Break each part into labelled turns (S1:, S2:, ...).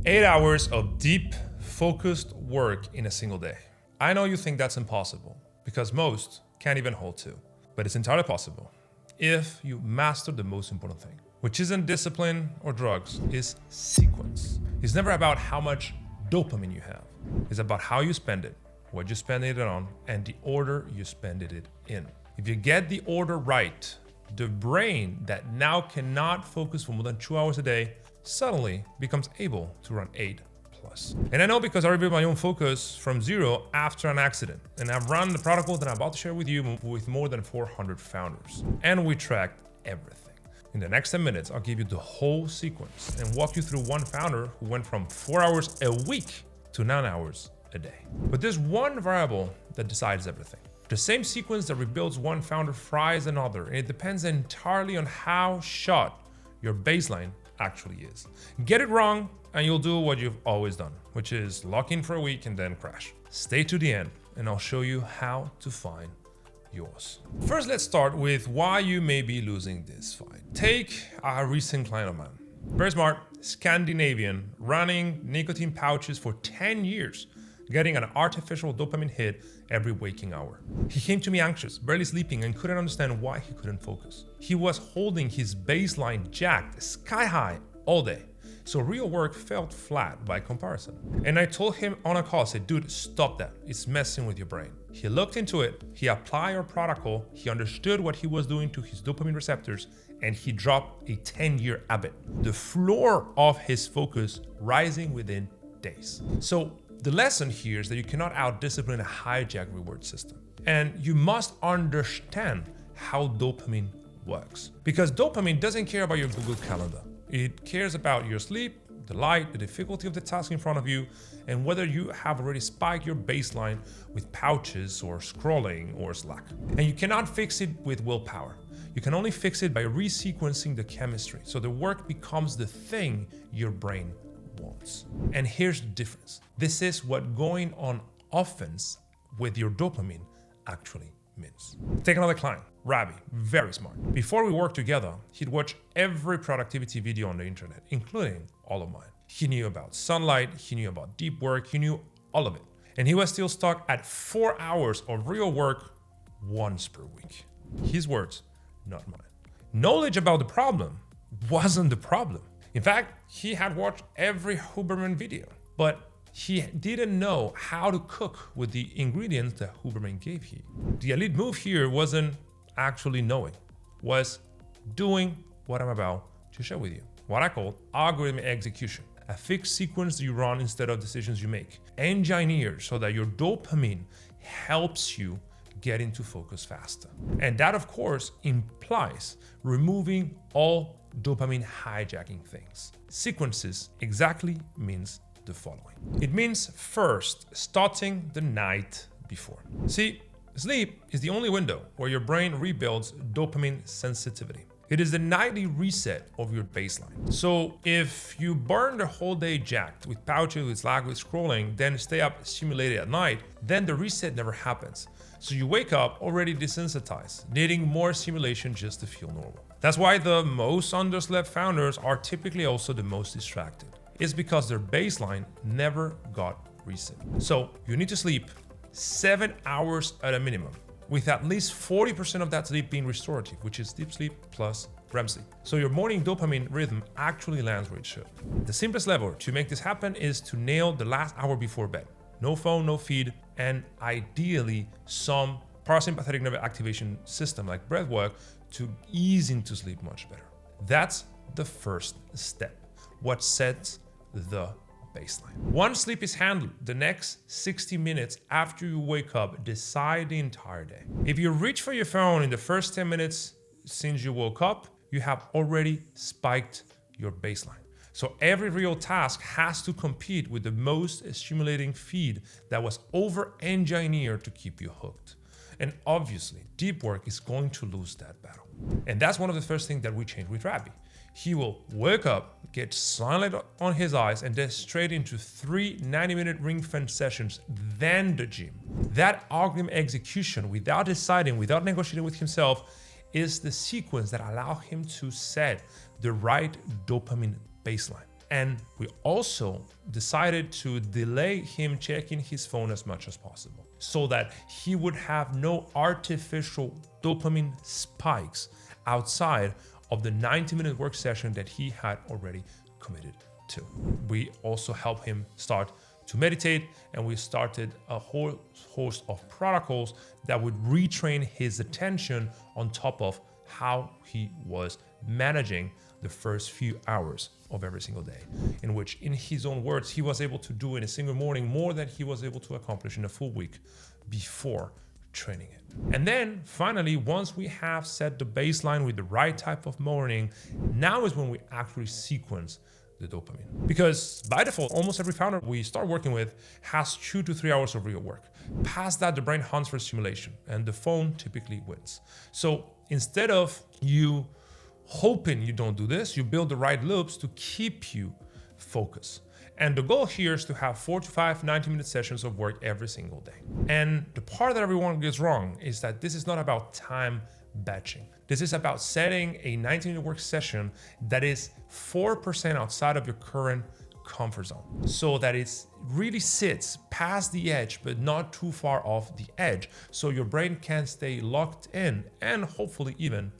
S1: 8 hours of deep, focused work in a single day. I know you think that's impossible because most can't even hold to, but it's entirely possible if you master the most important thing, which isn't discipline or drugs, is sequence. It's never about how much dopamine you have. It's about how you spend it, what you spend it on, and the order you spend it in. If you get the order right, the brain that now cannot focus for more than 2 hours a day suddenly becomes able to run 8+. And I know because I rebuilt my own focus from zero after an accident. And I've run the protocol that I'm about to share with you with more than 400 founders. And we tracked everything. In the next 10 minutes, I'll give you the whole sequence and walk you through one founder who went from 4 hours a week to 9 hours a day. But there's one variable that decides everything. The same sequence that rebuilds one founder fries another, and it depends entirely on how shot your baseline actually is. Get it wrong, and you'll do what you've always done, which is lock in for a week and then crash. Stay to the end, and I'll show you how to find yours. First, let's start with why you may be losing this fight. Take a recent client of mine. Very smart, Scandinavian, running nicotine pouches for 10 years. Getting an artificial dopamine hit every waking hour. He came to me anxious, barely sleeping, and couldn't understand why he couldn't focus. He was holding his baseline jacked sky high all day, so real work felt flat by comparison. And I told him on a call, I said, dude, stop that. It's messing with your brain. He looked into it, he applied our protocol, he understood what he was doing to his dopamine receptors, and he dropped a 10-year habit. The floor of his focus rising within days. So the lesson here is that you cannot out-discipline a hijacked reward system. And you must understand how dopamine works. Because dopamine doesn't care about your Google Calendar. It cares about your sleep, the light, the difficulty of the task in front of you, and whether you have already spiked your baseline with pouches or scrolling or Slack. And you cannot fix it with willpower. You can only fix it by resequencing the chemistry. So the work becomes the thing your brain wants. And here's the difference. This is what going on offense with your dopamine actually means. Take another client, Ravi, very smart. Before we worked together, he'd watch every productivity video on the internet, including all of mine. He knew about sunlight, he knew about deep work, he knew all of it. And he was still stuck at 4 hours of real work once per week. His words, not mine. Knowledge about the problem wasn't the problem. In fact, he had watched every Huberman video, but he didn't know how to cook with the ingredients that Huberman gave him. The elite move here wasn't actually knowing, was doing what I'm about to share with you. What I call algorithm execution, a fixed sequence you run instead of decisions you make. Engineered so that your dopamine helps you get into focus faster. And that, of course, implies removing all dopamine hijacking things. Sequences exactly means the following. It means first, starting the night before. See, sleep is the only window where your brain rebuilds dopamine sensitivity. It is the nightly reset of your baseline. So if you burn the whole day jacked with pouches, with Slack, with scrolling, then stay up stimulated at night, then the reset never happens. So you wake up already desensitized, needing more stimulation just to feel normal. That's why the most underslept founders are typically also the most distracted. It's because their baseline never got reset. So you need to sleep 7 hours at a minimum, with at least 40% of that sleep being restorative, which is deep sleep plus REM sleep. So your morning dopamine rhythm actually lands where it should. The simplest lever to make this happen is to nail the last hour before bed. No phone, no feed, and ideally some parasympathetic nerve activation system like breath work to ease into sleep much better. That's the first step, what sets the baseline. Once sleep is handled, the next 60 minutes after you wake up decide the entire day. If you reach for your phone in the first 10 minutes since you woke up, you have already spiked your baseline. So every real task has to compete with the most stimulating feed that was over-engineered to keep you hooked. And obviously, deep work is going to lose that battle. And that's one of the first things that we changed with Ravi. He will wake up, get sunlight on his eyes, and then straight into 3 90-minute ring fence sessions, then the gym. That algorithm execution, without deciding, without negotiating with himself, is the sequence that allows him to set the right dopamine baseline. And we also decided to delay him checking his phone as much as possible so that he would have no artificial dopamine spikes outside of the 90-minute work session that he had already committed to. We also helped him start to meditate, and we started a whole host of protocols that would retrain his attention on top of how he was managing the first few hours of every single day, in which, in his own words, he was able to do in a single morning more than he was able to accomplish in a full week before training it. And then finally, once we have set the baseline with the right type of morning, now is when we actually sequence the dopamine. Because by default, almost every founder we start working with has 2 to 3 hours of real work. Past that, the brain hunts for stimulation, and the phone typically wins. So instead of you hoping you don't do this, you build the right loops to keep you focused. And the goal here is to have 4 to 5 90-minute sessions of work every single day. And the part that everyone gets wrong is that this is not about time batching. This is about setting a 90-minute work session that is 4% outside of your current comfort zone, so that it really sits past the edge, but not too far off the edge, so your brain can stay locked in and hopefully even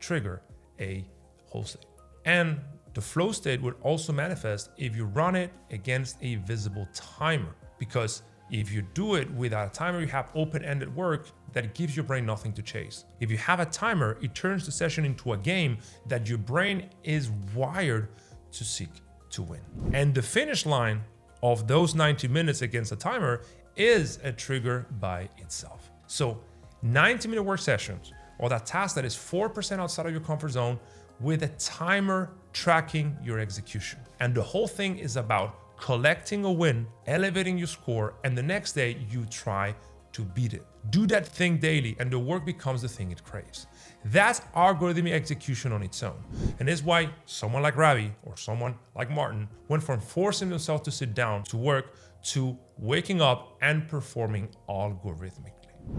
S1: trigger a whole state. And the flow state would also manifest if you run it against a visible timer, because if you do it without a timer, you have open-ended work that gives your brain nothing to chase. If you have a timer, it turns the session into a game that your brain is wired to seek to win. And the finish line of those 90 minutes against a timer is a trigger by itself. So 90-minute work sessions, or that task that is 4% outside of your comfort zone, with a timer tracking your execution. And the whole thing is about collecting a win, elevating your score, and the next day you try to beat it. Do that thing daily, and the work becomes the thing it craves. That's algorithmic execution on its own. And it's why someone like Ravi or someone like Martin went from forcing themselves to sit down to work to waking up and performing algorithmically.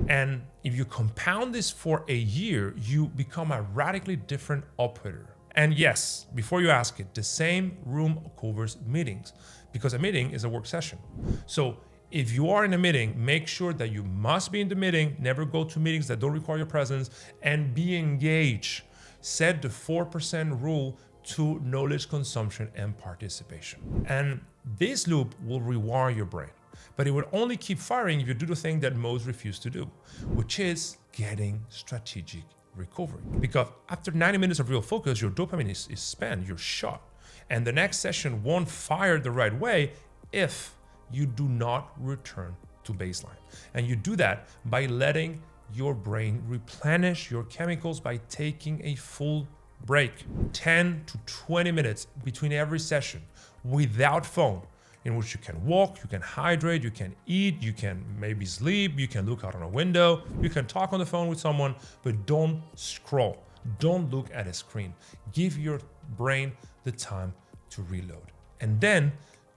S1: And if you compound this for a year, you become a radically different operator. And yes, before you ask it, the same room covers meetings, because a meeting is a work session. So if you are in a meeting, make sure that you must be in the meeting, never go to meetings that don't require your presence, and be engaged. Set the 4% rule to knowledge consumption and participation. And this loop will rewire your brain, but it will only keep firing if you do the thing that most refuse to do, which is getting strategic recovery. Because after 90 minutes of real focus, your dopamine is spent, you're shot. And the next session won't fire the right way if you do not return to baseline. And you do that by letting your brain replenish your chemicals by taking a full break, 10 to 20 minutes between every session without phone, in which you can walk, you can hydrate, you can eat, you can maybe sleep, you can look out on a window, you can talk on the phone with someone, but don't scroll. Don't look at a screen. Give your brain the time to reload, and then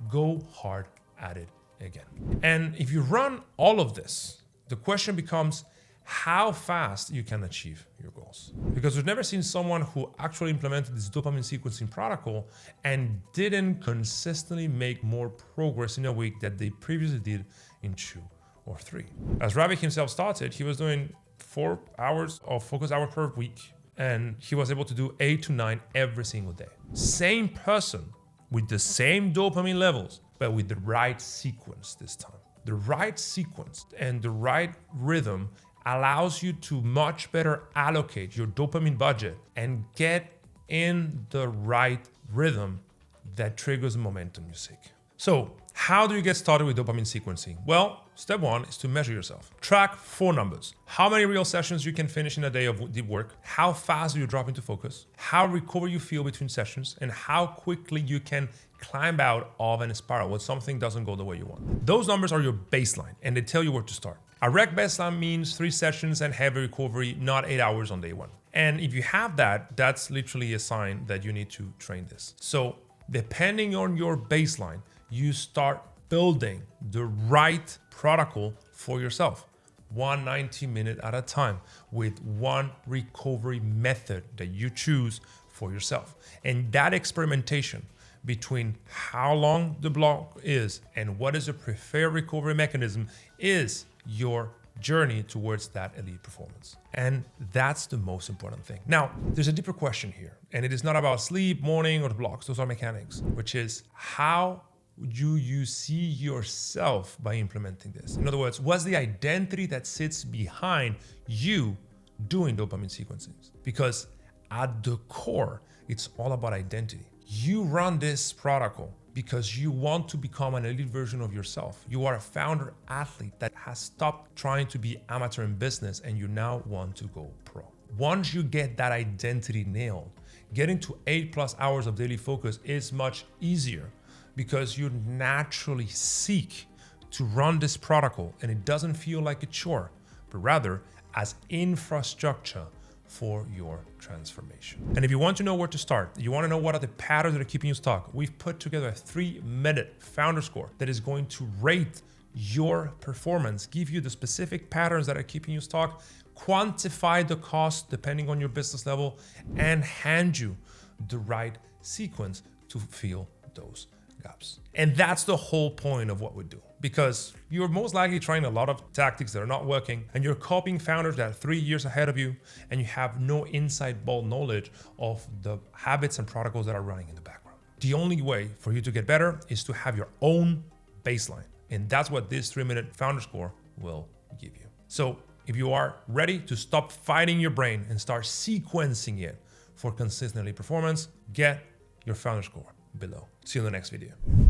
S1: go hard at it again. And if you run all of this, the question becomes how fast you can achieve your goals. Because we've never seen someone who actually implemented this dopamine sequencing protocol and didn't consistently make more progress in a week than they previously did in 2 or 3. As Ravi himself started, he was doing 4 hours of focus hour per week, and he was able to do 8 to 9 every single day. Same person with the same dopamine levels, but with the right sequence this time. The right sequence and the right rhythm allows you to much better allocate your dopamine budget and get in the right rhythm that triggers the momentum you seek. So how do you get started with dopamine sequencing? Well, step 1 is to measure yourself. Track 4 numbers. How many real sessions you can finish in a day of deep work, how fast do you drop into focus, how recovered you feel between sessions, and how quickly you can climb out of a spiral when something doesn't go the way you want. Those numbers are your baseline, and they tell you where to start. A rec baseline means 3 sessions and heavy recovery, not 8 hours on day 1. And if you have that, that's literally a sign that you need to train this. So depending on your baseline, you start building the right protocol for yourself, 1 90-minute at a time, with 1 recovery method that you choose for yourself. And that experimentation between how long the block is and what is the preferred recovery mechanism is your journey towards that elite performance. And that's the most important thing. Now, there's a deeper question here, and it is not about sleep, morning, or the blocks. Those are mechanics, which is how do you see yourself by implementing this? In other words, what's the identity that sits behind you doing dopamine sequencing? Because at the core, it's all about identity. You run this protocol because you want to become an elite version of yourself. You are a founder athlete that has stopped trying to be amateur in business and you now want to go pro. Once you get that identity nailed, getting to 8+ hours of daily focus is much easier because you naturally seek to run this protocol and it doesn't feel like a chore, but rather as infrastructure for your transformation. And if you want to know where to start, you want to know what are the patterns that are keeping you stuck, we've put together a 3-minute founder score that is going to rate your performance, give you the specific patterns that are keeping you stuck, quantify the cost depending on your business level, and hand you the right sequence to fill those gaps. And that's the whole point of what we do, because you're most likely trying a lot of tactics that are not working and you're copying founders that are 3 years ahead of you and you have no inside ball knowledge of the habits and protocols that are running in the background. The only way for you to get better is to have your own baseline. And that's what this 3-minute founder score will give you. So if you are ready to stop fighting your brain and start sequencing it for consistently performance, get your founder score below. See you in the next video.